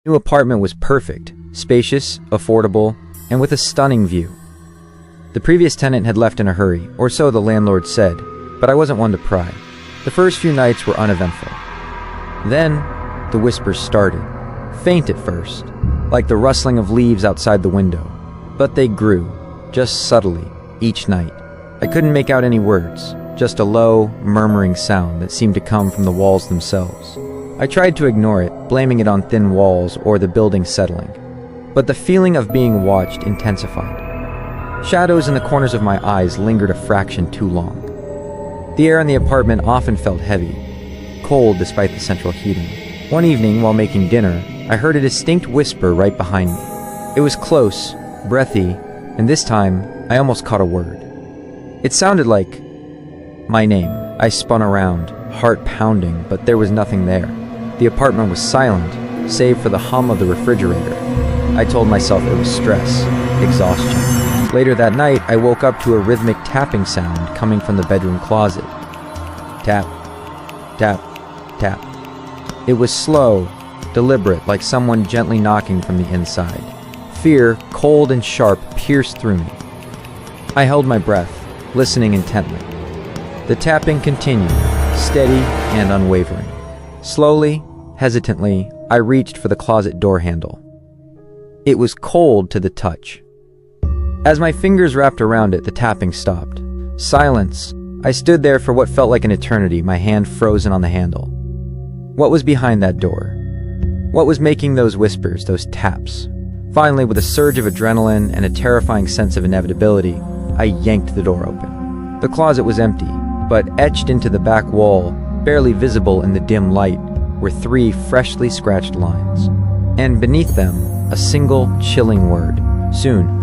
The new apartment was perfect, spacious, affordable, and with a stunning view. The previous tenant had left in a hurry, or so the landlord said, but I wasn't one to pry. The first few nights were uneventful. Then, the whispers started, faint at first, like the rustling of leaves outside the window. But they grew, just subtly, each night. I couldn't make out any words, just a low, murmuring sound that seemed to come from the walls themselves. I tried to ignore it, blaming it on thin walls or the building settling. But the feeling of being watched intensified. Shadows in the corners of my eyes lingered a fraction too long. The air in the apartment often felt heavy, cold despite the central heating. One evening, while making dinner, I heard a distinct whisper right behind me. It was close, breathy, and this time, I almost caught a word. It sounded like my name. I spun around, heart pounding, but there was nothing there. The apartment was silent, save for the hum of the refrigerator. I told myself it was stress, exhaustion. Later that night, I woke up to a rhythmic tapping sound coming from the bedroom closet. Tap, tap, tap. It was slow, deliberate, like someone gently knocking from the inside. Fear, cold and sharp, pierced through me. I held my breath, listening intently. The tapping continued, steady and unwavering. Slowly, hesitantly, I reached for the closet door handle. It was cold to the touch. As my fingers wrapped around it, the tapping stopped. Silence. I stood there for what felt like an eternity, my hand frozen on the handle. What was behind that door? What was making those whispers, those taps? Finally, with a surge of adrenaline and a terrifying sense of inevitability, I yanked the door open. The closet was empty, but etched into the back wall, barely visible in the dim light, were 3 freshly scratched lines. And beneath them, a single chilling word. Soon,